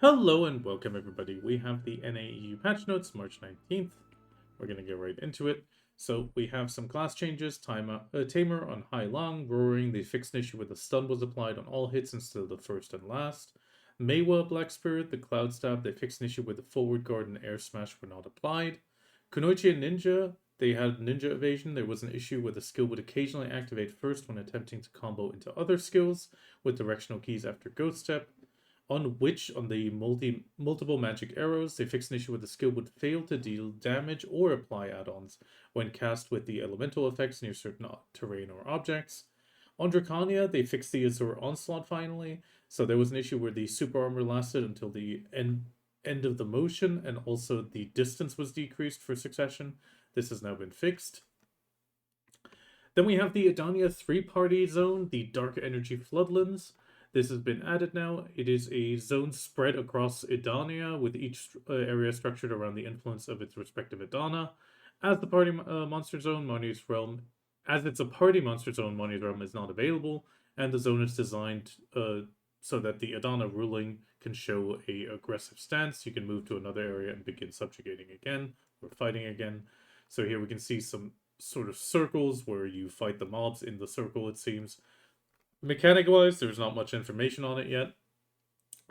Hello and welcome everybody. We have the NAEU patch notes, March 19th. We're going to get right into it. So we have some class changes. Tamer on High Long, Roaring, they fixed an issue where the stun was applied on all hits instead of the first and last. Meiwa Black Spirit, the Cloud Stab, they fixed an issue where the forward guard and air smash were not applied. Kunoichi and Ninja, they had Ninja Evasion. There was an issue where the skill would occasionally activate first when attempting to combo into other skills with directional keys after Ghost Step. On which, on the multiple magic arrows, they fixed an issue where the skill would fail to deal damage or apply add-ons when cast with the elemental effects near certain terrain or objects. On Dracania, they fixed the Azure Onslaught finally, so there was an issue where the super armor lasted until the end of the motion, and also the distance was decreased for succession. This has now been fixed. Then we have the Edania 3-party zone, the Dark Energy Floodlands. This has been added now. It is a zone spread across Edania, with each area structured around the influence of its respective Edana. As the party monster zone, Marnie's Realm, as it's a party monster zone, Marnie's Realm is not available, and the zone is designed so that the Edana ruling can show a aggressive stance. You can move to another area and begin subjugating again, or fighting again. So here we can see some sort of circles where you fight the mobs in the circle, it seems. Mechanic-wise, there's not much information on it yet.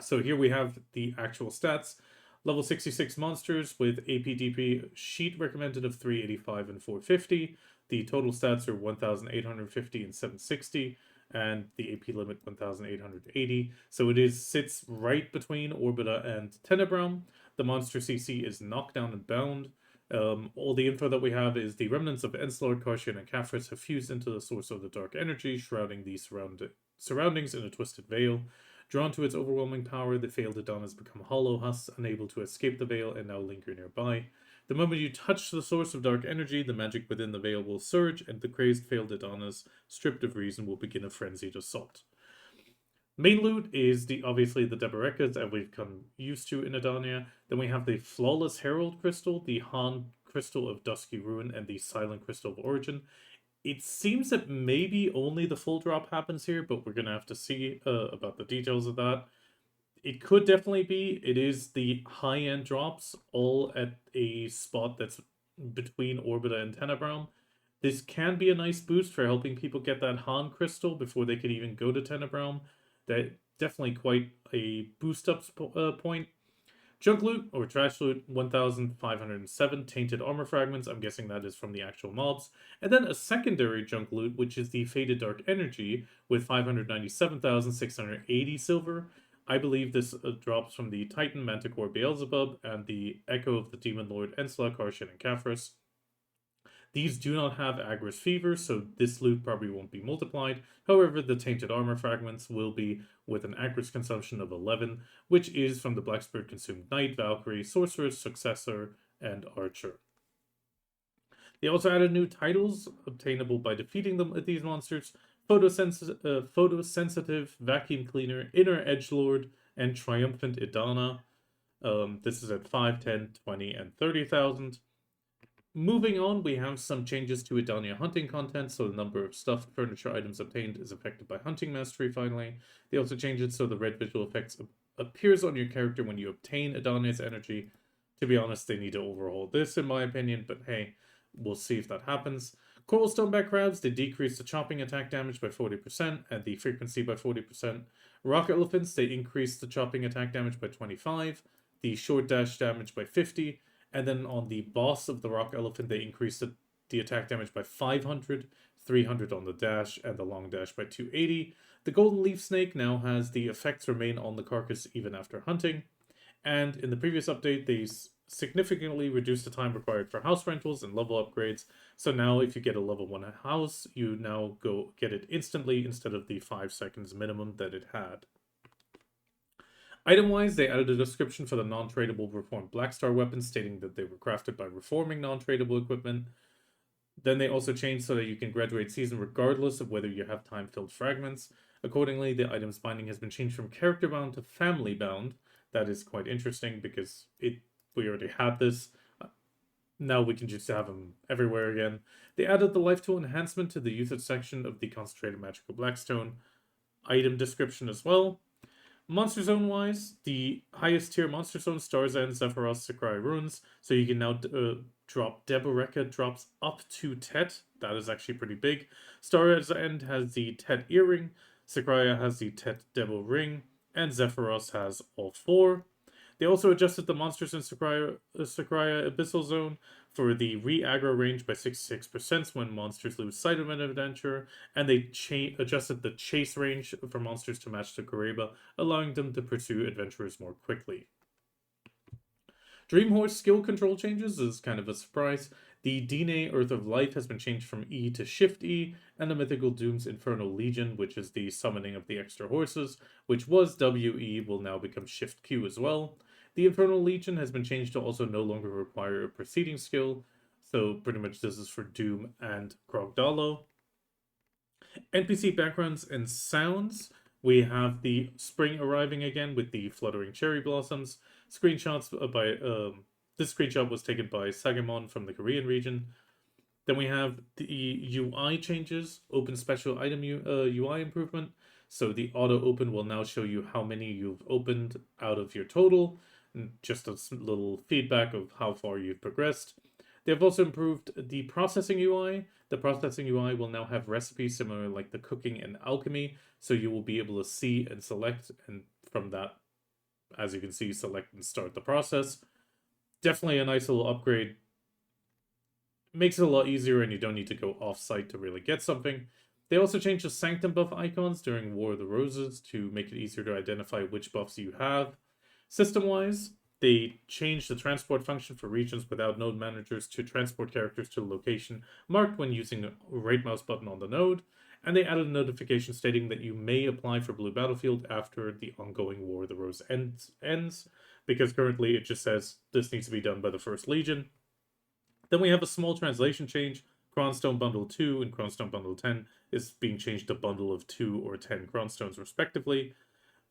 So here we have the actual stats. Level 66 monsters with APDP sheet recommended of 385 and 450. The total stats are 1,850 and 760, and the AP limit 1,880. So it sits right between Orbita and Tenebrum. The monster CC is knockdown and bound. All the info that we have is the remnants of Enslord, Karshian, and Kaphras have fused into the source of the dark energy, shrouding the surroundings in a twisted veil. Drawn to its overwhelming power, the failed Edanas become hollow husks, unable to escape the veil, and now linger nearby. The moment you touch the source of dark energy, the magic within the veil will surge, and the crazed failed Edanas, stripped of reason, will begin a frenzied assault. Main loot is obviously the Deberekas that we've come used to in Edania. Then we have the Flawless Herald Crystal, the Han Crystal of Dusky Ruin, and the Silent Crystal of Origin. It seems that maybe only the full drop happens here, but we're going to have to see about the details of that. It could definitely be. It is the high-end drops, all at a spot that's between Orbita and Tenebrum. This can be a nice boost for helping people get that Han Crystal before they can even go to Tenebrum. That definitely quite a boost up point. Junk loot or trash loot 1,507 tainted armor fragments. I'm guessing that is from the actual mobs. And then a secondary junk loot, which is the faded dark energy with 597,680 silver. I believe this drops from the Titan Manticore Beelzebub and the Echo of the Demon Lord Ensla, Karshian, and Kaphras. These do not have Agris Fever, so this loot probably won't be multiplied. However, the Tainted Armor Fragments will be with an Agris consumption of 11, which is from the Black Spirit Consumed Knight, Valkyrie, Sorceress, Successor, and Archer. They also added new titles obtainable by defeating these monsters: Photosensitive, Vacuum Cleaner, Inner Edgelord, and Triumphant Edana. This is at 5, 10, 20, and 30,000. Moving on, we have some changes to Edania Hunting content, so the number of stuffed furniture items obtained is affected by Hunting Mastery finally. They also changed it so the red visual effects appears on your character when you obtain Edania's energy. To be honest, they need to overhaul this in my opinion, but hey, we'll see if that happens. Coral Stoneback Crabs, they decrease the chopping attack damage by 40% and the frequency by 40%. Rock Elephants, they increase the chopping attack damage by 25, the short dash damage by 50, and then on the boss of the Rock Elephant, they increased the attack damage by 500, 300 on the dash, and the long dash by 280. The Golden Leaf Snake now has the effects remain on the carcass even after hunting. And in the previous update, they significantly reduced the time required for house rentals and level upgrades. So now if you get a level 1 house, you now go get it instantly instead of the 5 seconds minimum that it had. Item-wise, they added a description for the non-tradable reformed Blackstar weapons, stating that they were crafted by reforming non-tradable equipment. Then they also changed so that you can graduate season regardless of whether you have time-filled fragments. Accordingly, the item's binding has been changed from character-bound to family-bound. That is quite interesting because we already had this. Now we can just have them everywhere again. They added the life tool enhancement to the usage section of the concentrated magical blackstone item description as well. Monster Zone wise, the highest tier Monster Zone, Stars End, Zephyros, Sakurai Runes. So you can now drop Deboreka drops up to Tet. That is actually pretty big. Stars End has the Tet Earring, Sakurai has the Tet Devil Ring, and Zephyros has all four. They also adjusted the monsters in Sakurai Abyssal Zone for the re-aggro range by 66% when monsters lose sight of an adventurer, and they adjusted the chase range for monsters to match the Kureba, allowing them to pursue adventurers more quickly. Dream Horse skill control changes is kind of a surprise. The Bdo Earth of Life has been changed from E to Shift E, and the Mythical Doom's Infernal Legion, which is the summoning of the extra horses, which was WE, will now become Shift Q as well. The Infernal Legion has been changed to also no longer require a preceding skill, so pretty much this is for Doom and Krogdalo. NPC backgrounds and sounds. We have the spring arriving again with the fluttering cherry blossoms. Screenshots by this screenshot was taken by Sagamon from the Korean region. Then we have the UI changes, open special item UI improvement. So the auto open will now show you how many you've opened out of your total, and just a little feedback of how far you've progressed. They've also improved the processing UI. The processing UI will now have recipes similar like the cooking and alchemy, so you will be able to see and select, and from that, as you can see, select and start the process. Definitely a nice little upgrade. Makes it a lot easier and you don't need to go off-site to really get something. They also changed the Sanctum buff icons during War of the Roses to make it easier to identify which buffs you have. System-wise, they changed the transport function for regions without node managers to transport characters to a location marked when using the right mouse button on the node, and they added a notification stating that you may apply for Blue Battlefield after the ongoing War of the Rose ends, because currently it just says this needs to be done by the First Legion. Then we have a small translation change. Cronstone Bundle 2 and Cronstone Bundle 10 is being changed to Bundle of 2 or 10 Cronstones respectively.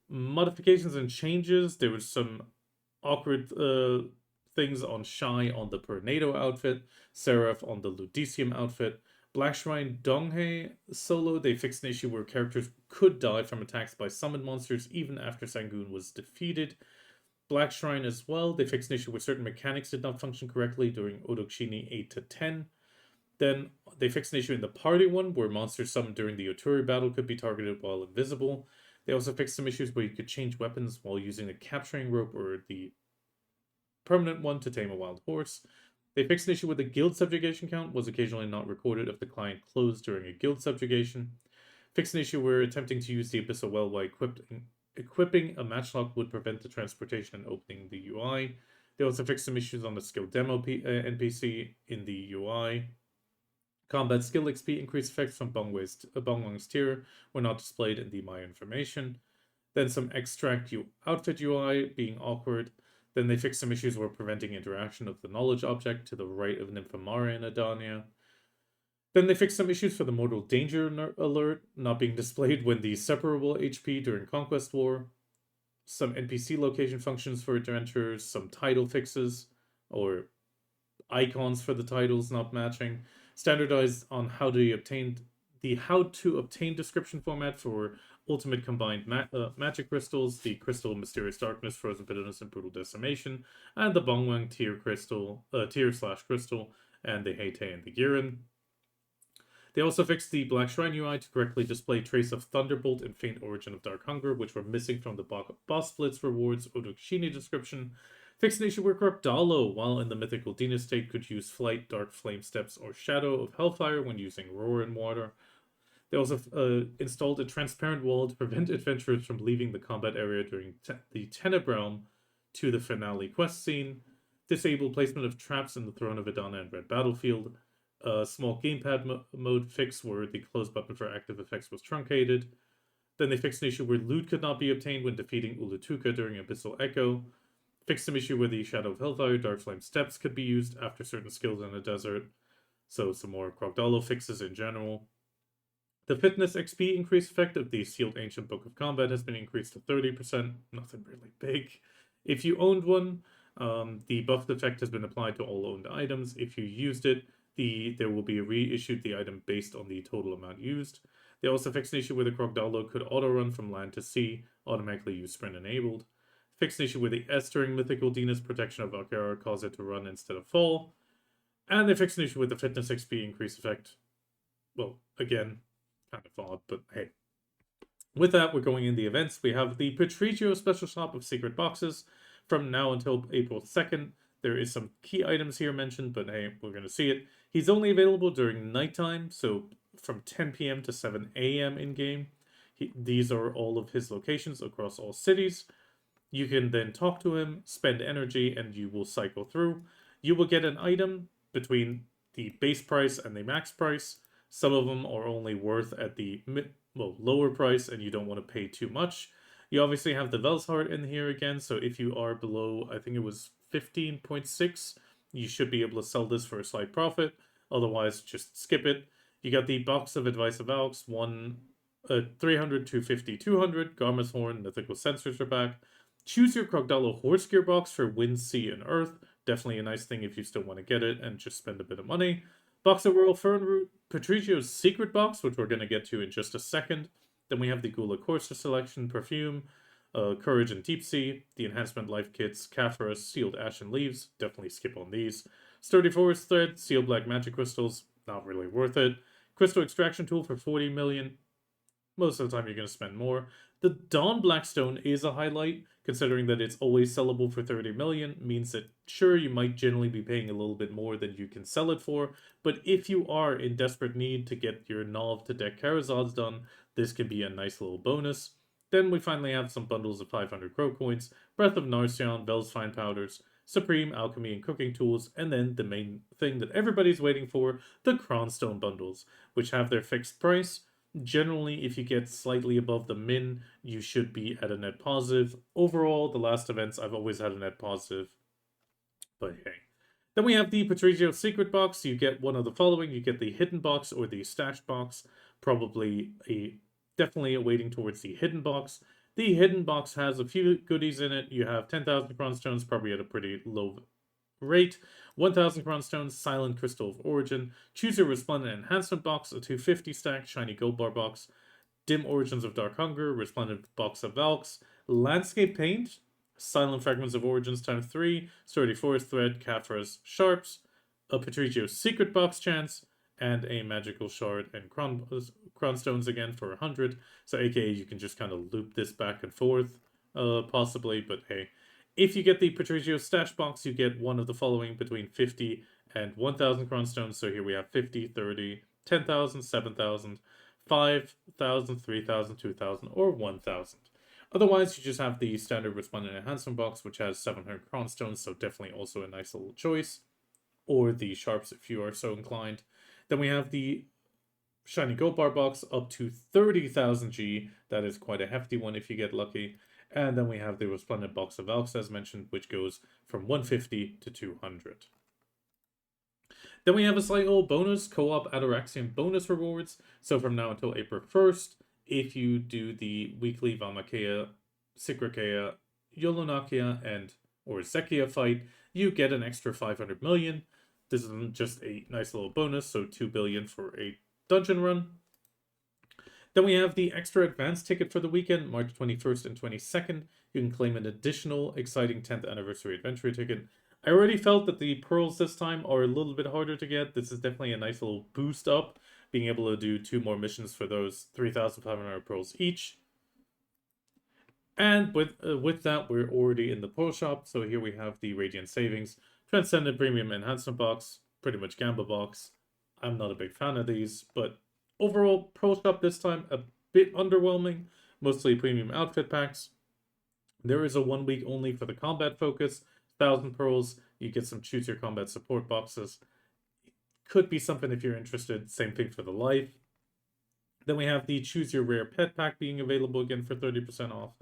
Modifications and changes. There was some awkward things on Shy on the Tornado outfit, Seraph on the Ludicium outfit. Black Shrine Donghae solo, they fixed an issue where characters could die from attacks by summoned monsters even after Sangoon was defeated. Black Shrine as well, they fixed an issue where certain mechanics did not function correctly during Odokshini 8 to 10. Then they fixed an issue in the party one where monsters summoned during the Oturi battle could be targeted while invisible. They also fixed some issues where you could change weapons while using the capturing rope or the permanent one to tame a wild horse. They fixed an issue where the guild subjugation count was occasionally not recorded if the client closed during a guild subjugation. Fixed an issue where attempting to use the Abyssal Well while equipping a matchlock would prevent the transportation and opening the UI. They also fixed some issues on the skill demo NPC in the UI. Combat skill XP increase effects from Bongwang's tier were not displayed in the My Information. Then some extract outfit UI being awkward. Then they fixed some issues where preventing interaction of the knowledge object to the right of Nymphomare in Edania. Then they fixed some issues for the mortal danger alert not being displayed when the separable HP during Conquest War. Some NPC location functions for adventurers, some title fixes, or icons for the titles not matching. Standardized on how to obtain description format for Ultimate Combined Magic Crystals, the Crystal of Mysterious Darkness, Frozen Bitterness, and Brutal Decimation, and the Bongwang tier crystal, crystal, and the Heite and the Girin. They also fixed the Black Shrine UI to correctly display Trace of Thunderbolt and Faint Origin of Dark Hunger, which were missing from the Boss Blitz Rewards Odokshini description. Fixed an issue where Krokdalo, while in the Mythical Dina state, could use Flight, Dark Flame Steps, or Shadow of Hellfire when using Roar and Water. They also installed a transparent wall to prevent adventurers from leaving the combat area during the Tenebrealm to the finale quest scene. Disabled placement of traps in the Throne of Edana and Red Battlefield. A small gamepad mode fix where the close button for active effects was truncated. Then they fixed an issue where loot could not be obtained when defeating Ulatuka during Abyssal Echo. Fixed some issue where the Shadow of Hellfire, Dark Flame Steps could be used after certain skills in the desert. So some more Krogdalo fixes in general. The fitness XP increase effect of the Sealed Ancient Book of Combat has been increased to 30%. Nothing really big. If you owned one, the buffed effect has been applied to all owned items. If you used it, there will be reissued the item based on the total amount used. They also fixed an issue where the Crocodile could auto-run from land to sea, automatically use sprint enabled. Fixed an issue where the S during Mythical Dina's protection of Akara caused it to run instead of fall. And they fixed an issue with the fitness XP increase effect. Well, again, kind of odd, but hey. With that, we're going in the events. We have the Patrigio Special Shop of Secret Boxes from now until April 2nd. There is some key items here mentioned, but hey, we're going to see it. He's only available during nighttime, so from 10 p.m. to 7 a.m. in-game. These are all of his locations across all cities. You can then talk to him, spend energy, and you will cycle through. You will get an item between the base price and the max price. Some of them are only worth at the lower price, and you don't want to pay too much. You obviously have the Velshart in here again, so if you are below, I think it was 15.6, you should be able to sell this for a slight profit. Otherwise, just skip it. You got the Box of Advice of Alex, 300, 250, 200. Garma's Horn, Mythical Sensors are back. Choose your Crocodile Horse Gear box for Wind, Sea, and Earth. Definitely a nice thing if you still want to get it and just spend a bit of money. Box of Royal Fern Root, Patrigio's Secret Box, which we're going to get to in just a second. Then we have the Gula Corsa Selection, Perfume, Courage and Deep Sea, the Enhancement Life Kits, Caphras, Sealed Ash and Leaves, definitely skip on these. Sturdy Forest Thread, Sealed Black Magic Crystals, not really worth it. Crystal Extraction Tool for 40 million, most of the time you're going to spend more. The Dawn Blackstone is a highlight, considering that it's always sellable for 30 million, means that sure, you might generally be paying a little bit more than you can sell it for, but if you are in desperate need to get your Nov to deck Karazads done, this can be a nice little bonus. Then we finally have some bundles of 500 Crow Coins, Breath of Narcion, Bell's Fine Powders, Supreme, Alchemy, and Cooking Tools, and then the main thing that everybody's waiting for, the Cronstone bundles, which have their fixed price. Generally, if you get slightly above the min, you should be at a net positive. Overall, the last events, I've always had a net positive. But hey. Then we have the Patrigio Secret Box. You get one of the following. You get the Hidden Box or the Stash Box. Definitely weighting towards the Hidden Box. The Hidden Box has a few goodies in it. You have 10,000 Cronstones, probably at a pretty low rate. 1,000 Cronstones, Silent Crystal of Origin. Choose your Resplendent Enhancement Box, a 250 stack, Shiny Gold Bar Box. Dim Origins of Dark Hunger, Resplendent Box of Valks. Landscape Paint, Silent Fragments of Origins times 3, Sturdy Forest Thread, Caphras, Sharps. A Patrigio Secret Box chance, and a Magical Shard and Cronstones again for 100. So aka you can just kind of loop this back and forth, possibly, but hey. If you get the Patrigio Stash Box, you get one of the following between 50 and 1,000 Cronstones. So here we have 50, 30, 10,000, 7,000, 5,000, 3,000, 2,000, or 1,000. Otherwise, you just have the standard Resplendent Enhancement Box, which has 700 Cronstones, so definitely also a nice little choice. Or the Sharps if you are so inclined. Then we have the Shiny Gold Bar Box up to 30,000 G. That is quite a hefty one if you get lucky. And then we have the Resplendent Box of Valks, as mentioned, which goes from 150 to 200. Then we have a slight little bonus, Co-op Ataraxian bonus rewards. So from now until April 1st, if you do the weekly Valmakea, Sikrikea, Yolonakia, and or Zekia fight, you get an extra 500 million. This is just a nice little bonus, so 2 billion for a dungeon run. Then we have the extra advance ticket for the weekend, March 21st and 22nd. You can claim an additional exciting 10th anniversary adventure ticket. I already felt that the pearls this time are a little bit harder to get. This is definitely a nice little boost up, being able to do 2 more missions for those 3,500 pearls each. And with that, we're already in the pearl shop. So here we have the Radiant Savings, Transcendent Premium Enhancement Box, pretty much Gamba Box. I'm not a big fan of these, but overall, Pearl Shop this time a bit underwhelming, mostly premium outfit packs. There is a 1 week only for the combat focus, 1,000 pearls, you get some choose your combat support boxes. Could be something if you're interested, same thing for the life. Then we have the choose your rare pet pack being available again for 30% off.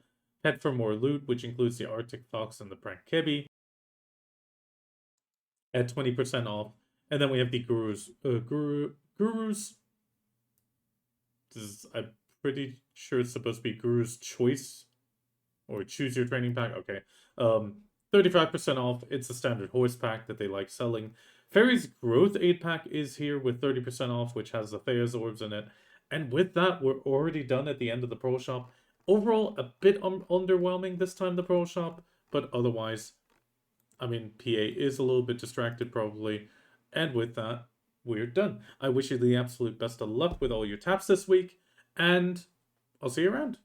Pet for more loot, which includes the Arctic Fox and the Prank Kebi at 20% off. And then we have the Gurus. I'm pretty sure it's supposed to be Guru's Choice or Choose Your Training Pack. Okay. 35% off. It's a standard horse pack that they like selling. Fairy's Growth 8 pack is here with 30% off, which has the Thea's orbs in it. And with that, we're already done at the end of the Pro Shop. Overall, a bit underwhelming this time, the Pro Shop, but otherwise, I mean, PA is a little bit distracted probably. And with that, we're done. I wish you the absolute best of luck with all your taps this week, and I'll see you around.